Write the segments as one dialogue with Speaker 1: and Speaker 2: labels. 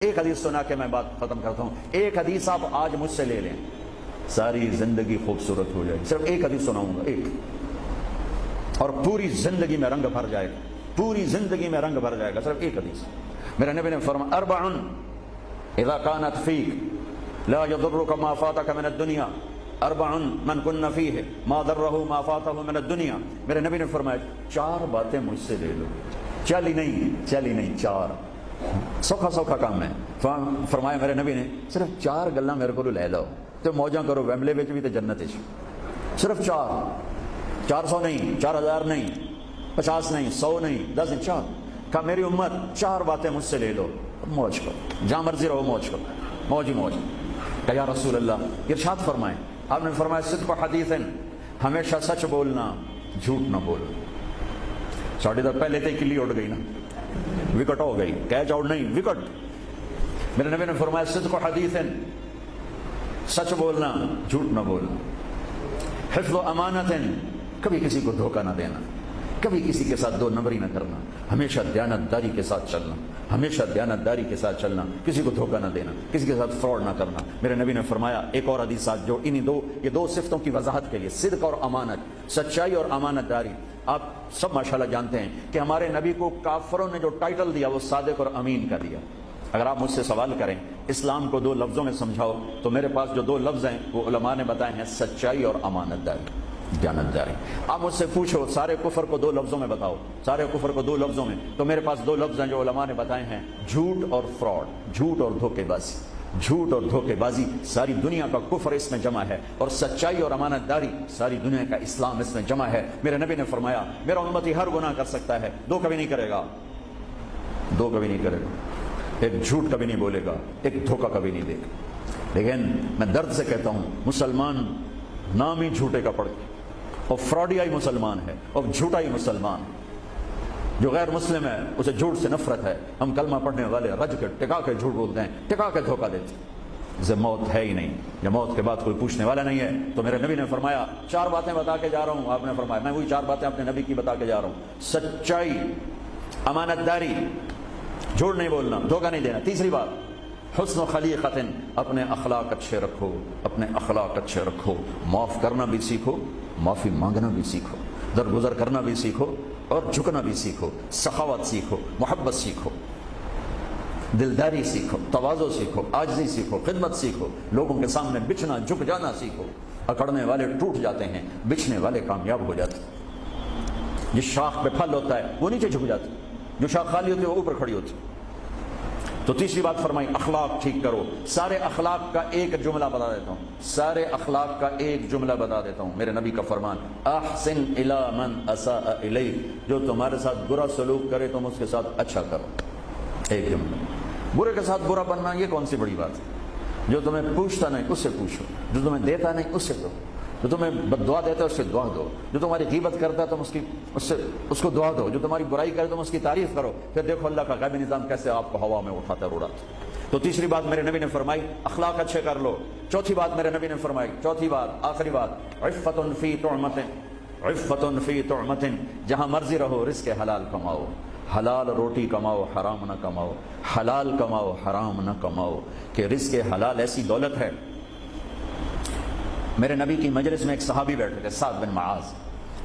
Speaker 1: ایک حدیث سنا کے میں بات ختم کرتا ہوں. ایک حدیث آپ آج مجھ سے لے لیں, ساری زندگی خوبصورت ہو جائے گی. صرف ایک حدیث سناؤں گا, ایک, اور پوری زندگی میں رنگ بھر جائے گا, پوری زندگی میں رنگ بھر جائے گا. صرف ایک حدیث. میرے نبی نے فرمایا اربع اذا كانت فيك لا يضرك ما فاتك من الدنيا اربع من كن فيه ما ضره ما فاته من الدنيا. میرے نبی نے فرمایا چار باتیں مجھ سے لے لو. چلی نہیں, چار. سوکھا کام ہے. فرمایا میرے نبی نے صرف چار گلاں میرے کو لے لو تو موجاں کرو ویملے وچ بھی تے جنت وچ. صرف چار, 400 نہیں, 4000 نہیں, 50 نہیں, 100 نہیں, 10 نہیں, چار. کہا میری امت چار باتیں مجھ سے لے لو, موج کرو, جہاں مرضی رہو موج کرو, موج ہی موج. کہ یا رسول اللہ, ارشاد فرمائیں. آپ نے فرمایا صدق حدیث, ہمیشہ سچ بولنا, جھوٹ نہ بولنا. ساڑھے تو پہلے تے کلی اڑ گئی نا, وکٹ ہو گئی, کیچ آؤٹ نہیں, وکٹ. میرے نبی نے فرمایا صدق حدیث, سچ بولنا, جھوٹ نہ بولنا. حفظ امانت, کبھی کسی کو دھوکہ نہ دینا, کبھی کسی کے ساتھ دو نمبری نہ کرنا, ہمیشہ دیانتداری کے ساتھ چلنا, ہمیشہ دیانتداری کے ساتھ چلنا, کسی کو دھوکہ نہ دینا, کسی کے ساتھ فراڈ نہ کرنا. میرے نبی نے فرمایا ایک اور حدیث جو یہ دو صفتوں کی وضاحت کے لیے, صدق اور امانت, سچائی اور امانت داری. آپ سب ماشاءاللہ جانتے ہیں کہ ہمارے نبی کو کافروں نے جو ٹائٹل دیا وہ صادق اور امین کا دیا. اگر آپ مجھ سے سوال کریں اسلام کو دو لفظوں میں سمجھاؤ تو میرے پاس جو دو لفظ ہیں وہ علماء نے بتائے ہیں, سچائی اور امانت داری, دیانتداری. آپ مجھ سے پوچھو سارے کفر کو دو لفظوں میں بتاؤ, سارے کفر کو دو لفظوں میں, تو میرے پاس دو لفظ ہیں جو علماء نے بتائے ہیں, جھوٹ اور فراڈ, جھوٹ اور دھوکے بازی. جھوٹ اور دھوکے بازی ساری دنیا کا کفر اس میں جمع ہے, اور سچائی اور امانت داری ساری دنیا کا اسلام اس میں جمع ہے. میرے نبی نے فرمایا میرا امتی ہر گناہ کر سکتا ہے, دو کبھی نہیں کرے گا, دو کبھی نہیں کرے گا. ایک جھوٹ کبھی نہیں بولے گا, ایک دھوکہ کبھی نہیں دے گا. لیکن میں درد سے کہتا ہوں مسلمان نام ہی جھوٹے کا پڑ کے, اور فراڈیا ہی مسلمان ہے, اور جھوٹا ہی مسلمان ہے. جو غیر مسلم ہے اسے جھوٹ سے نفرت ہے. ہم کلمہ پڑھنے والے رج کے ٹکا کے جھوٹ بولتے ہیں, ٹکا کے دھوکہ دیتے ہیں. اسے موت ہے ہی نہیں, جب موت کے بعد کوئی پوچھنے والا نہیں ہے. تو میرے نبی نے فرمایا چار باتیں بتا کے جا رہا ہوں. آپ نے فرمایا میں وہی چار باتیں اپنے نبی کی بتا کے جا رہا ہوں, سچائی, امانت داری, جھوٹ نہیں بولنا, دھوکہ نہیں دینا. تیسری بات حسن خلیقۃ, اپنے اخلاق اچھے رکھو, اپنے اخلاق اچھے رکھو. معاف کرنا بھی سیکھو, معافی مانگنا بھی سیکھو, درگزر کرنا بھی سیکھو, اور جھکنا بھی سیکھو. سخاوت سیکھو, محبت سیکھو, دلداری سیکھو, تواضع سیکھو, عاجزی سیکھو, خدمت سیکھو. لوگوں کے سامنے بچھنا, جھک جانا سیکھو. اکڑنے والے ٹوٹ جاتے ہیں, بچھنے والے کامیاب ہو جاتے ہیں. جس شاخ پہ پھل ہوتا ہے وہ نیچے جھک جاتے, جو شاخ خالی ہوتی ہے وہ اوپر کھڑی ہوتی. تو تیسری بات فرمائی اخلاق ٹھیک کرو. سارے اخلاق کا ایک جملہ بتا دیتا ہوں, سارے اخلاق کا ایک جملہ بتا دیتا ہوں. میرے نبی کا فرمان احسن الی من اساء الیک, جو تمہارے ساتھ برا سلوک کرے تم اس کے ساتھ اچھا کرو. ایک جملہ. برے کے ساتھ برا بننا یہ کون سی بڑی بات ہے؟ جو تمہیں پوچھتا نہیں اس سے پوچھو, جو تمہیں دیتا نہیں اس سے دو, جو تمہیں بد دعا دیتا ہے اس سے دعا دو, جو تمہاری غیبت کرتا ہے تم اس کو دعا دو, جو تمہاری برائی کرے تم اس کی تعریف کرو. پھر دیکھو اللہ کا غیبی نظام کیسے آپ کو ہوا میں اٹھاتا ہے, اڑاتا. تو تیسری بات میرے نبی نے فرمائی اخلاق اچھے کر لو. چوتھی بات میرے نبی نے فرمائی, چوتھی بات, آخری بات, عفت فی طعمۃ, عفت فی طعمۃ, جہاں مرضی رہو رزق حلال کماؤ. حلال روٹی کماؤ, حرام نہ کماؤ. حلال کماؤ, حرام نہ کماؤ. کہ رزق حلال ایسی دولت ہے. میرے نبی کی مجلس میں ایک صحابی بیٹھے تھے, سعد بن معاذ.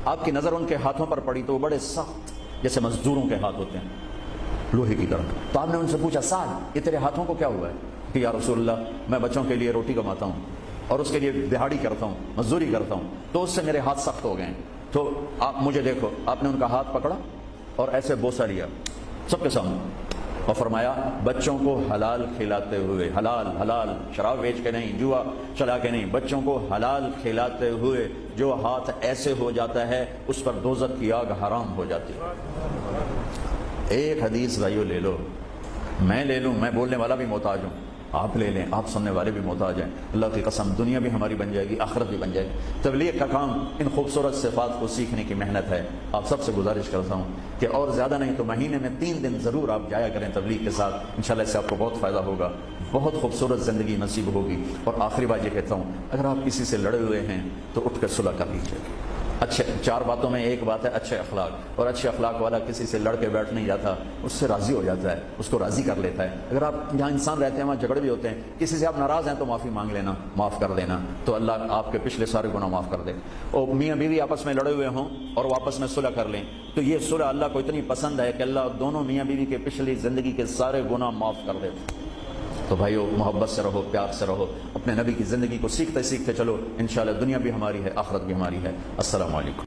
Speaker 1: آپ کی نظر ان کے ہاتھوں پر پڑی تو وہ بڑے سخت, جیسے مزدوروں کے ہاتھ ہوتے ہیں, لوہے کی طرح. تو آپ نے ان سے پوچھا سعد یہ تیرے ہاتھوں کو کیا ہوا ہے؟ کہ یا رسول اللہ میں بچوں کے لیے روٹی کماتا ہوں اور اس کے لیے دہاڑی کرتا ہوں, مزدوری کرتا ہوں, تو اس سے میرے ہاتھ سخت ہو گئے ہیں. تو آپ مجھے دیکھو. آپ نے ان کا ہاتھ پکڑا اور ایسے بوسہ لیا سب کے سامنے, اور فرمایا بچوں کو حلال کھلاتے ہوئے, حلال حلال, شراب بیچ کے نہیں, جوا چلا کے نہیں, بچوں کو حلال کھلاتے ہوئے جو ہاتھ ایسے ہو جاتا ہے اس پر دوزخ کی آگ حرام ہو جاتی ہے. ایک حدیث بھائیو لے لو, میں لے لوں, میں بولنے والا بھی محتاج ہوں, آپ لے لیں, آپ سننے والے بھی محتاج ہیں. اللہ کی قسم دنیا بھی ہماری بن جائے گی, آخرت بھی بن جائے گی. تبلیغ کا کام ان خوبصورت صفات کو سیکھنے کی محنت ہے. آپ سب سے گزارش کرتا ہوں کہ اور زیادہ نہیں تو مہینے میں 3 دن ضرور آپ جایا کریں تبلیغ کے ساتھ. انشاءاللہ اس سے آپ کو بہت فائدہ ہوگا, بہت خوبصورت زندگی نصیب ہوگی. اور آخری بات یہ کہتا ہوں اگر آپ کسی سے لڑے ہوئے ہیں تو اٹھ کر صلح کر لیجیے. اچھے 4 باتوں میں ایک بات ہے اچھے اخلاق، اور اچھے اخلاق والا کسی سے لڑ کے بیٹھ نہیں جاتا، اس سے راضی ہو جاتا ہے، اس کو راضی کر لیتا ہے۔ اگر آپ جہاں انسان رہتے ہیں وہاں جھگڑے بھی ہوتے ہیں، کسی سے آپ ناراض ہیں تو معافی مانگ لینا، معاف کر دینا، تو اللہ آپ کے پچھلے سارے گناہ معاف کر دے۔ اور میاں بیوی آپس میں لڑے ہوئے ہوں اور وہ آپس میں صلح کر لیں، تو یہ صلح اللہ کو اتنی پسند ہے کہ اللہ دونوں میاں بیوی کے پچھلی زندگی کے سارے گناہ معاف کر دیتے۔ تو بھائیو، محبت سے رہو، پیار سے رہو، اپنے نبی کی زندگی کو سیکھتے سیکھتے چلو، انشاءاللہ دنیا بھی ہماری ہے، آخرت بھی ہماری ہے۔ السلام علیکم۔